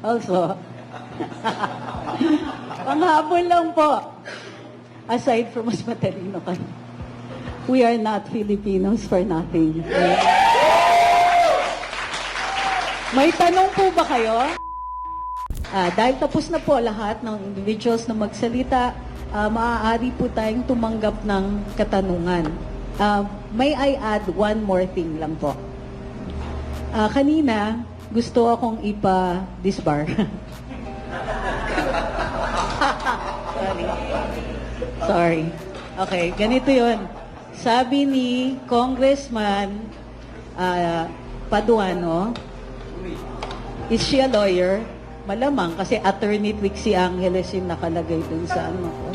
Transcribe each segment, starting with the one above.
also, also, panghabol lang po. Aside from mas matalino kami, we are not Filipinos for nothing. May tanong po ba kayo? Dahil tapos na po lahat ng individuals na magsalita, maaari po tayong tumanggap ng katanungan. May I add one more thing lang po. Kanina, gusto akong ipa-disbar. Sorry. Okay, ganito yun. Sabi ni Congressman Paduano, is she a lawyer? Malamang, kasi attorney Trixie Angeles yung nakalagay dun sa ano ko.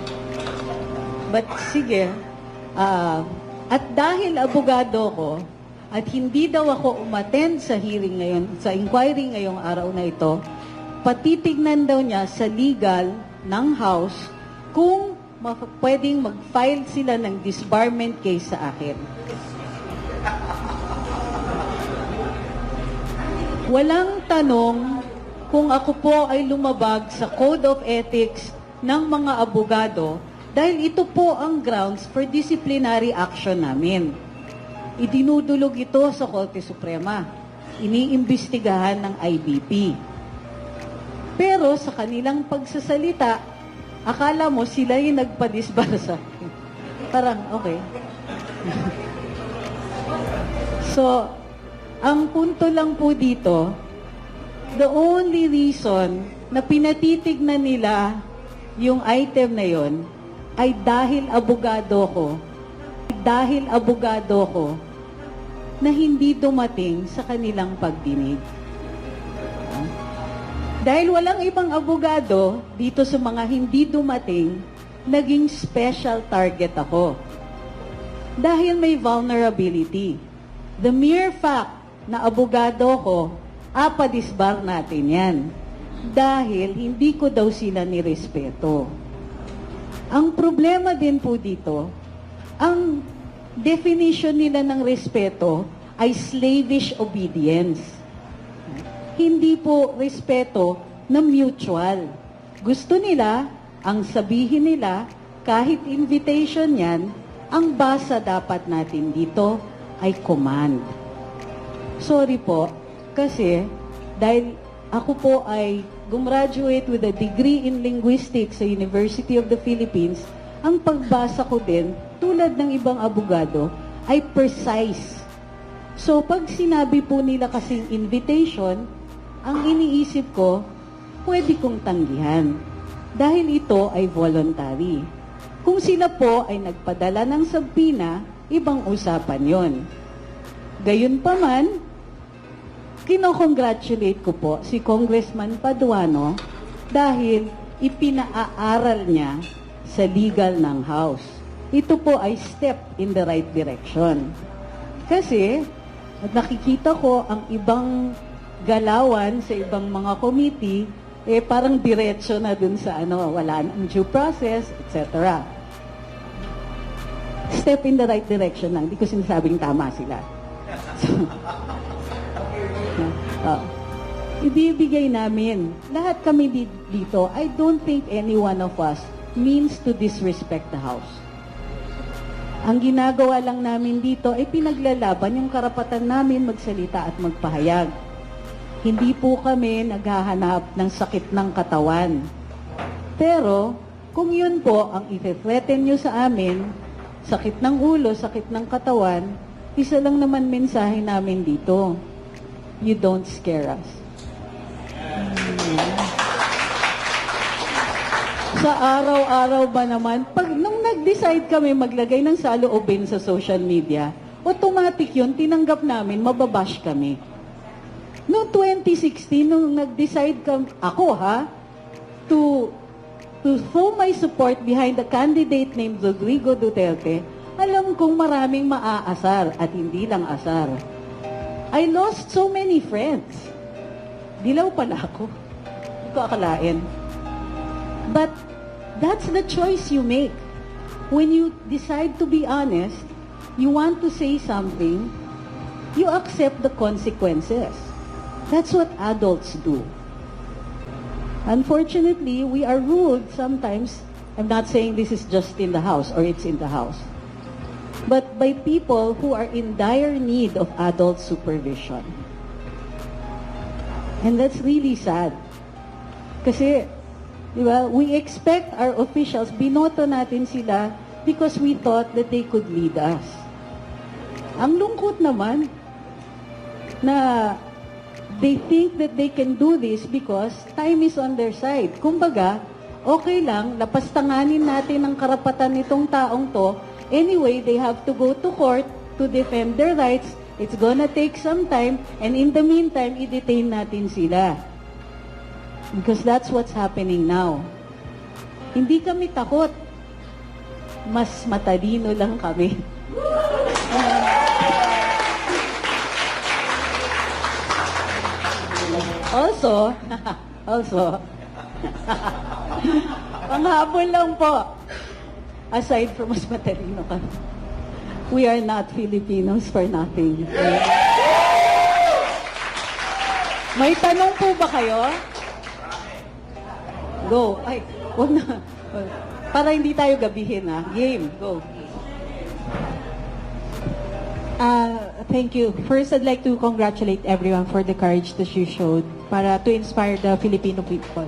But sige, at dahil abogado ko, at hindi daw ako umattend sa hearing ngayon, sa inquiry ngayong araw na ito, patitignan daw niya sa legal ng House kung pwedeng mag-file sila ng disbarment case sa akin. Walang tanong kung ako po ay lumabag sa Code of Ethics ng mga abogado dahil ito po ang grounds for disciplinary action namin. Idinudulog ito sa Korte Suprema. Iniimbestigahan ng IBP. Pero sa kanilang pagsasalita, akala mo sila yung nagpa-disbar sa akin. Parang, okay. So, ang punto lang po dito, the only reason na pinatitignan nila yung item na yon ay dahil abogado ko na hindi dumating sa kanilang pagdinig. Dahil walang ibang abogado dito sa mga hindi dumating, naging special target ako. Dahil may vulnerability. The mere fact na abogado ko, apadisbar natin yan. Dahil hindi ko daw sila nirespeto. Ang problema din po dito, ang definition nila ng respeto ay slavish obedience. Hindi po respeto na mutual. Gusto nila, ang sabihin nila, kahit invitation yan, ang basa dapat natin dito ay command. Sorry po, kasi dahil ako po ay gumraduate with a degree in linguistics sa University of the Philippines, ang pagbasa ko din, tulad ng ibang abogado, ay precise. So, pag sinabi po nila kasing invitation, ang iniisip ko, pwede kong tanggihan. Dahil ito ay voluntary. Kung sila po ay nagpadala ng sabpina, ibang usapan yon. Gayunpaman, kinokongratulate ko po si Congressman Paduano dahil ipinaaral niya sa legal ng House. Ito po ay step in the right direction. Kasi, nakikita ko ang ibang galawan sa ibang mga committee, parang diretso na dun sa wala nang due process, etc. Step in the right direction lang. Hindi ko sinasabing tama sila. So, ibibigay namin. Lahat kami dito, I don't think any one of us means to disrespect the House. Ang ginagawa lang namin dito ay pinaglalaban yung karapatan namin magsalita at magpahayag. Hindi po kami naghahanap ng sakit ng katawan. Pero, kung yun po ang i-threaten nyo sa amin, sakit ng ulo, sakit ng katawan, isa lang naman mensahe namin dito. You don't scare us. Sa araw-araw ba naman, nung nag-decide kami maglagay ng saloobin sa social media, automatic yun, tinanggap namin, mababash kami. Noong 2016, nung nag-decide ako to throw my support behind the candidate named Rodrigo Duterte, alam kong maraming maaasar at hindi lang asar. I lost so many friends. Dilaw pala ako. Hindi ko akalain. But that's the choice you make. When you decide to be honest, you want to say something, you accept the consequences. That's what adults do. Unfortunately, we are ruled sometimes, I'm not saying this is just in the House or it's in the House, but by people who are in dire need of adult supervision. And that's really sad. Kasi, di ba, we expect our officials, binoto natin sila because we thought that they could lead us. Ang lungkot naman na they think that they can do this because time is on their side. Kumbaga, okay lang, lapastanganin natin ang karapatan nitong taong to. Anyway, they have to go to court to defend their rights. It's gonna take some time, and in the meantime, i-detain natin sila. Because that's what's happening now. Hindi kami takot. Mas matalino lang kami. Also, panghabol lang po. Aside from mas matalino kami, we are not Filipinos for nothing. May tanong po ba kayo? Go. Ay, wag na. Para hindi tayo gabihin, ha? Game, go. Thank you. First, I'd like to congratulate everyone for the courage that you showed para to inspire the Filipino people.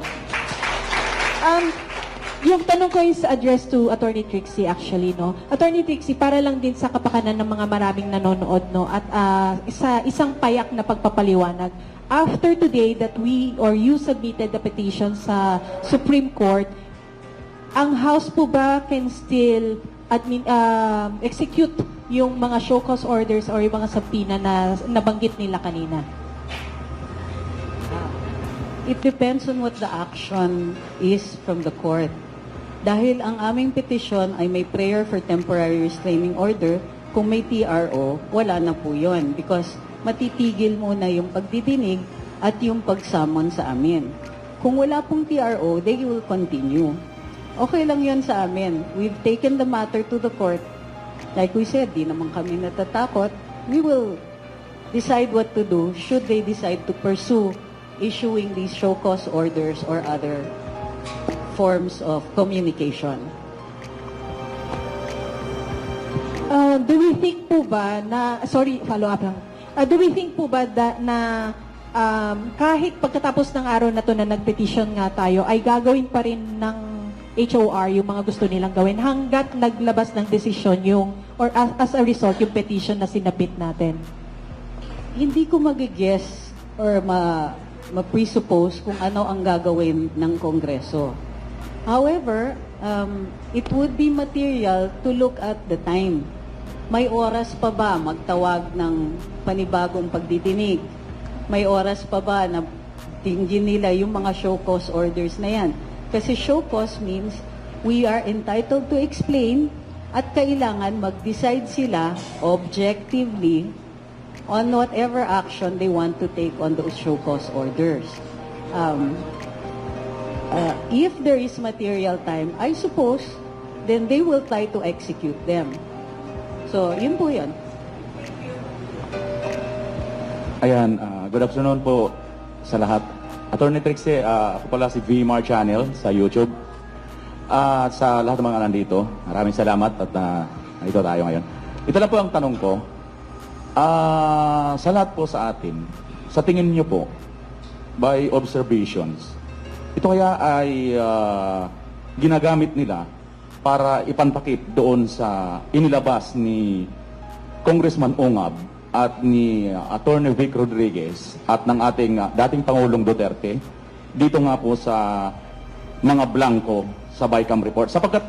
Yung tanong ko is addressed to Attorney Trixie actually, no? Attorney Trixie, para lang din sa kapakanan ng mga maraming nanonood, no? At isang payak na pagpapaliwanag. After today that we or you submitted the petition sa Supreme Court, ang House po ba can still execute yung mga show cause orders or yung mga subpoena na nabanggit nila kanina? It depends on what the action is from the court. Dahil ang aming petisyon ay may prayer for temporary restraining order, kung may TRO, wala na po yun. Because matitigil muna yung pagdidinig at yung pagsamon sa amin. Kung wala pong TRO, they will continue. Okay lang yun sa amin. We've taken the matter to the court. Like we said, di naman kami natatakot. We will decide what to do should they decide to pursue issuing these show cause orders or other forms of communication. Do we think po ba na, sorry, follow up lang. Do we think po ba na kahit pagkatapos ng araw na to na nag-petition nga tayo, ay gagawin pa rin ng HOR yung mga gusto nilang gawin hanggat naglabas ng desisyon yung, or as a result, yung petition na sinabit natin? Hindi ko mag-guess or ma-presuppose kung ano ang gagawin ng Kongreso. However, it would be material to look at the time. May oras pa ba magtawag ng panibagong pagdidinig? May oras pa ba na tingin nila yung mga show cause orders na yan? Kasi show cause means we are entitled to explain at kailangan mag-decide sila objectively on whatever action they want to take on those show cause orders. If there is material time, I suppose, then they will try to execute them. So, yun po yun. Ayan, good afternoon po sa lahat. Attorney Trixie, ako pala si VMAR Channel sa YouTube. At sa lahat ng mga nandito, maraming salamat at nandito tayo ngayon. Ito lang po ang tanong ko. Sa lahat po sa atin, sa tingin niyo po, by observations, ito kaya ay ginagamit nila para ipantakip doon sa inilabas ni Congressman Ongab at ni Attorney Vic Rodriguez at ng ating dating Pangulong Duterte dito nga po sa mga blanco sa BICAM report. Sapagkat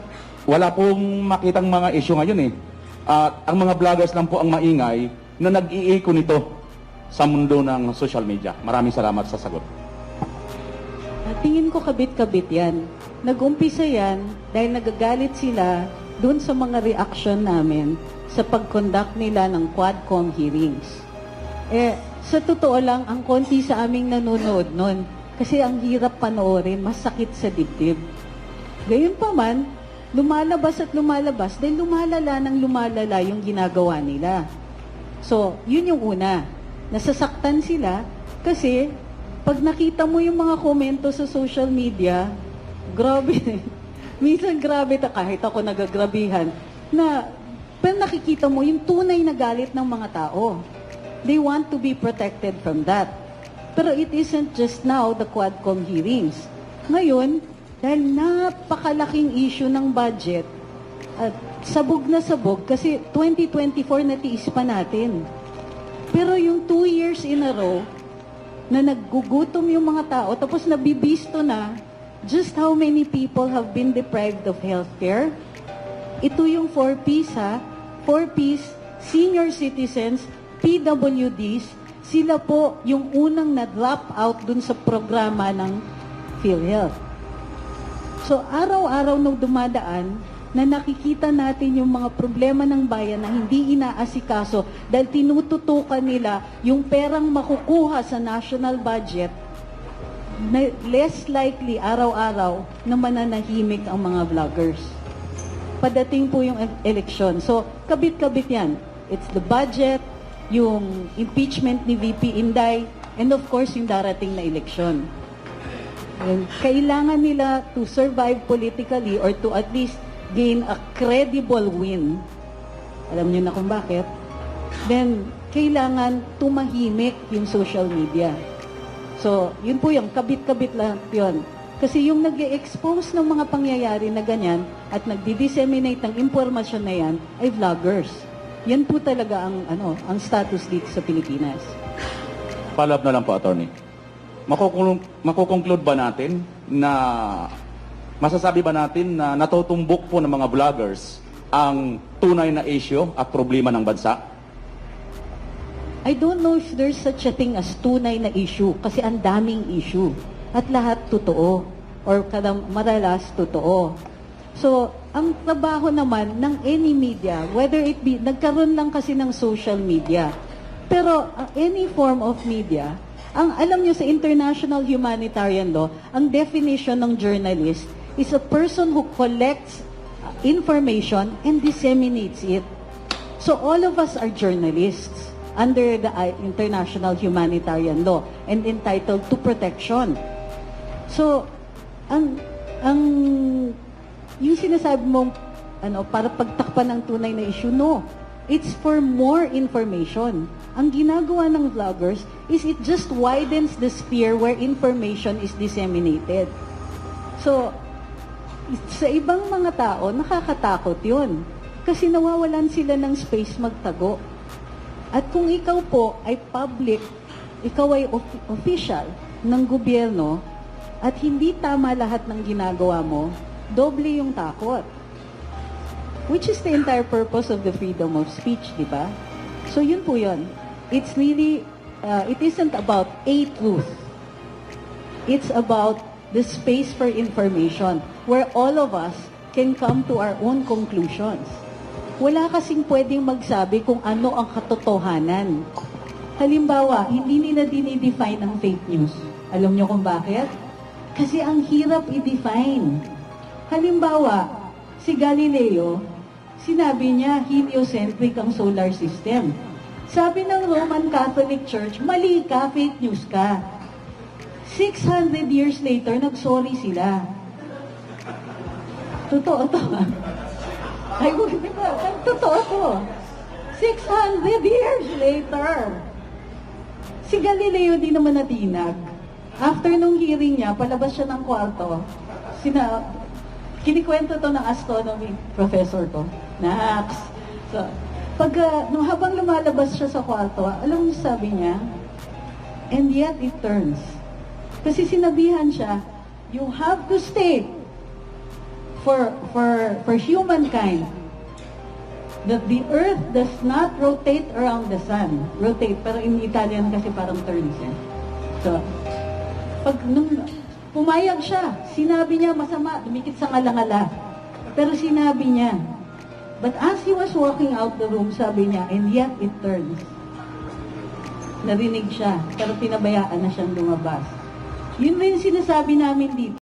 wala pong makitang mga issue ngayon eh. At ang mga vloggers lang po ang maingay na nag-iiko nito sa mundo ng social media. Maraming salamat sa sagot. Tingin ko kabit-kabit yan. Nag-umpisa yan dahil nagagalit sila dun sa mga reaction namin sa pag-conduct nila ng Quadcom hearings. Sa totoo lang, ang konti sa aming nanonood nun kasi ang hirap panoorin, masakit sa dibdib. Gayon pa man, lumalabas at lumalabas dahil lumalala ng lumalala yung ginagawa nila. So, yun yung una. Nasasaktan sila kasi pag nakita mo yung mga komento sa social media, grabe. Minsan grabe, kahit ako nagagrabihan, na pero nakikita mo yung tunay na galit ng mga tao. They want to be protected from that. Pero it isn't just now the Quadcom hearings. Ngayon, dahil napakalaking issue ng budget, at sabog na sabog, kasi 2024 natiis pa natin. Pero yung 2 years in a row, na naggugutom yung mga tao, tapos nabibisto na just how many people have been deprived of healthcare. Ito yung 4Ps ha. 4Ps, senior citizens, PWDs, sila po yung unang na-drop out dun sa programa ng PhilHealth. So araw-araw nung dumadaan, na nakikita natin yung mga problema ng bayan na hindi inaasikaso dahil tinututukan nila yung perang makukuha sa national budget, na less likely araw-araw na mananahimik ang mga vloggers. Padating po yung eleksyon. So, kabit-kabit yan. It's the budget, yung impeachment ni VP Inday, and of course, yung darating na eleksyon. And kailangan nila to survive politically or to at least gain a credible win. Alam niyo na kung bakit. Then, kailangan tumahimik yung social media. So, yun po yung kabit-kabit lang yun. Kasi yung nag-expose ng mga pangyayari na ganyan at nagdi-disseminate ng impormasyon na yan ay vloggers. Yan po talaga ang status dito sa Pilipinas. Follow-up na lang po, Attorney. Makukonclude ba natin na masasabi ba natin na natutumbok po ng mga vloggers ang tunay na issue at problema ng bansa? I don't know if there's such a thing as tunay na issue kasi ang daming issue at lahat totoo or madalas totoo. So, ang trabaho naman ng any media, whether it be, nagkaroon lang kasi ng social media, pero any form of media, alam nyo sa international humanitarian law, ang definition ng journalist is a person who collects information and disseminates it. So all of us are journalists under the international humanitarian law and entitled to protection. So, yung sinasabi mong para pagtakpan ng tunay na issue, no. It's for more information. Ang ginagawa ng vloggers is it just widens the sphere where information is disseminated. So, sa ibang mga tao, nakakatakot yun. Kasi nawawalan sila ng space magtago. At kung ikaw po ay public, ikaw ay official ng gobyerno, at hindi tama lahat ng ginagawa mo, doble yung takot. Which is the entire purpose of the freedom of speech, di ba? So yun po yun. It's really, it isn't about a truth. It's about the space for information where all of us can come to our own conclusions. Wala kasing pwedeng magsabi kung ano ang katotohanan. Halimbawa, hindi nila dinidefine ang fake news. Alam niyo kung bakit? Kasi ang hirap i-define. Halimbawa, si Galileo, sinabi niya, heliocentric ang solar system. Sabi ng Roman Catholic Church, mali ka, fake news ka. 600 years later, nag-sorry sila. Totoo to. Ay, di ba? Totoo to. 600 years later. Si Galileo di naman natinag. After nung hearing niya, palabas siya ng kwarto. Kinikwento to ng astronomy professor ko. Nax. So, habang lumalabas siya sa kwarto, alam mo sabi niya, and yet it turns. Kasi sinabihan siya, you have to stay for humankind that the earth does not rotate around the sun. Rotate, pero in Italian kasi parang turns. So, nung pumayag siya, sinabi niya masama, dumikit sa ngalangala. Pero sinabi niya, but as he was walking out the room, sabi niya, and yet it turns. Narinig siya, pero pinabayaan na siyang lumabas. Yun rin sinasabi namin dito.